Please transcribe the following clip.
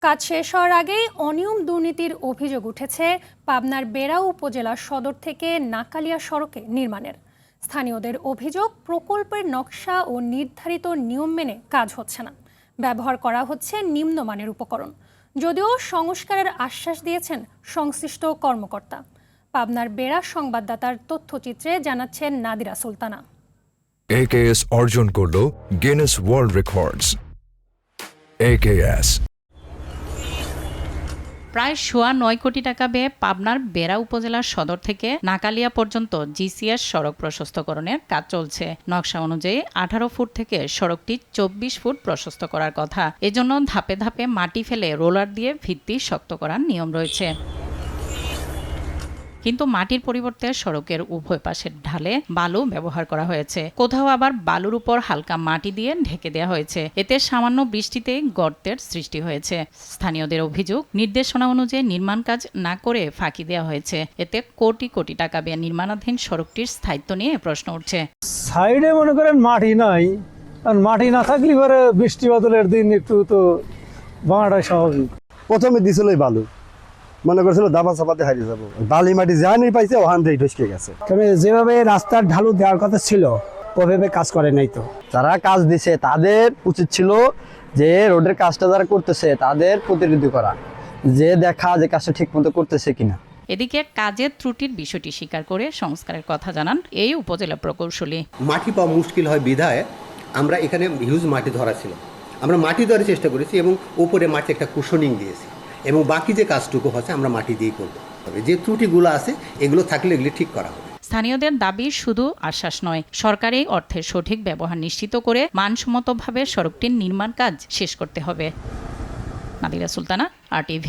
কাজ শেষ হওয়ার আগেই অনিয়ম দুর্নীতির অভিযোগ উঠেছে পাবনার বেড়া উপজেলা সদর থেকে নাকালিয়া সড়কে নির্মাণের। স্থানীয়দের অভিযোগ, প্রকল্পের নকশা ও নির্ধারিত নিয়ম মেনে কাজ হচ্ছে না, ব্যবহার করা হচ্ছে নিম্নমানের উপকরণ। যদিও সংস্কারের আশ্বাস দিয়েছেন সংশ্লিষ্ট কর্মকর্তা। পাবনার বেড়া সংবাদদাতার তথ্যচিত্রে জানাচ্ছেন নাদিরা সুলতানা। AKS অর্জন করল গিনেস ওয়ার্ল্ড রেকর্ডস। AKS প্রায় ৯.৫ কোটি টাকা ব্যয়ে পাবনার বেড়া উপজেলার সদর থেকে নাকালিয়া পর্যন্ত জিসিএস সড়ক প্রশস্তকরণের কাজ চলছে। নকশা অনুযায়ী ১৮ ফুট থেকে সড়কটি ২৪ ফুট প্রশস্ত করার কথা। এজন্য ধাপে ধাপে মাটি ফেলে রোলার দিয়ে ভিত্তি শক্ত করার নিয়ম রয়েছে। কিন্তু মাটির পরিবর্তে সড়কের উভয় পাশের ঢালে বালু ব্যবহার করা হয়েছে। কোথাও আবার বালুর উপর হালকা মাটি দিয়ে ঢেকে দেওয়া হয়েছে। এতে সামান্য বৃষ্টিতেই গর্তের সৃষ্টি হয়েছে। স্থানীয়দের অভিযোগ, নির্দেশনা অনুযায়ী নির্মাণ কাজ না করে ফাঁকি দেওয়া হয়েছে। এতে কোটি কোটি টাকা ব্যয়ে নির্মাণাধীন সড়কটির স্থায়িত্ব নিয়ে প্রশ্ন উঠছে। সাইডে মনে করেন মাটি নাই, আর মাটি না থাকলে পরে বৃষ্টি বাদলের দিন একটু তো ভাঙাটাই স্বাভাবিক। প্রথমে দিছিল বালু, মনে করছিল দাবা চাপাতে হারিয়ে যাবো, বালি মাটি জানি পাইছে ওখান থেকে ঢসকে গেছে। তবে যেভাবে রাস্তার ঢালু দেওয়ার কথা ছিল ওভাবে কাজ করে নাই। তো যারা কাজ দিছে তাদের উচিত ছিল যে রোডের কাজটা যারা করতেছে তাদের প্রতিনিধি করা, যে দেখা যে কাজটা ঠিক মতো করতেছে কিনা। এদিকে কাজের ত্রুটির বিষয়টি স্বীকার করে সংস্কারের কথা জানান এই উপজেলা প্রকৌশলী। মাটি পাওয়া মুশকিল হয় বিধায় আমরা এখানে হিউজ মাটি ধরা ছিল, আমরা মাটি ধরার চেষ্টা করেছি এবং উপরে মাটি একটা কুশনিং দিয়েছি এবং বাকি যে কাজটুকু হচ্ছে আমরা মাটি দিয়ে করব। যে ত্রুটিগুলো আছে এগুলো থাকলে এগুলি ঠিক করা হবে। স্থানীয়দের দাবি শুধু আশ্বাস নয়, সরকারি অর্থের সঠিক ব্যবহার নিশ্চিত করে মানসম্মতভাবে সড়কটির নির্মাণ কাজ শেষ করতে হবে। নাদিরা সুলতানা, RTV।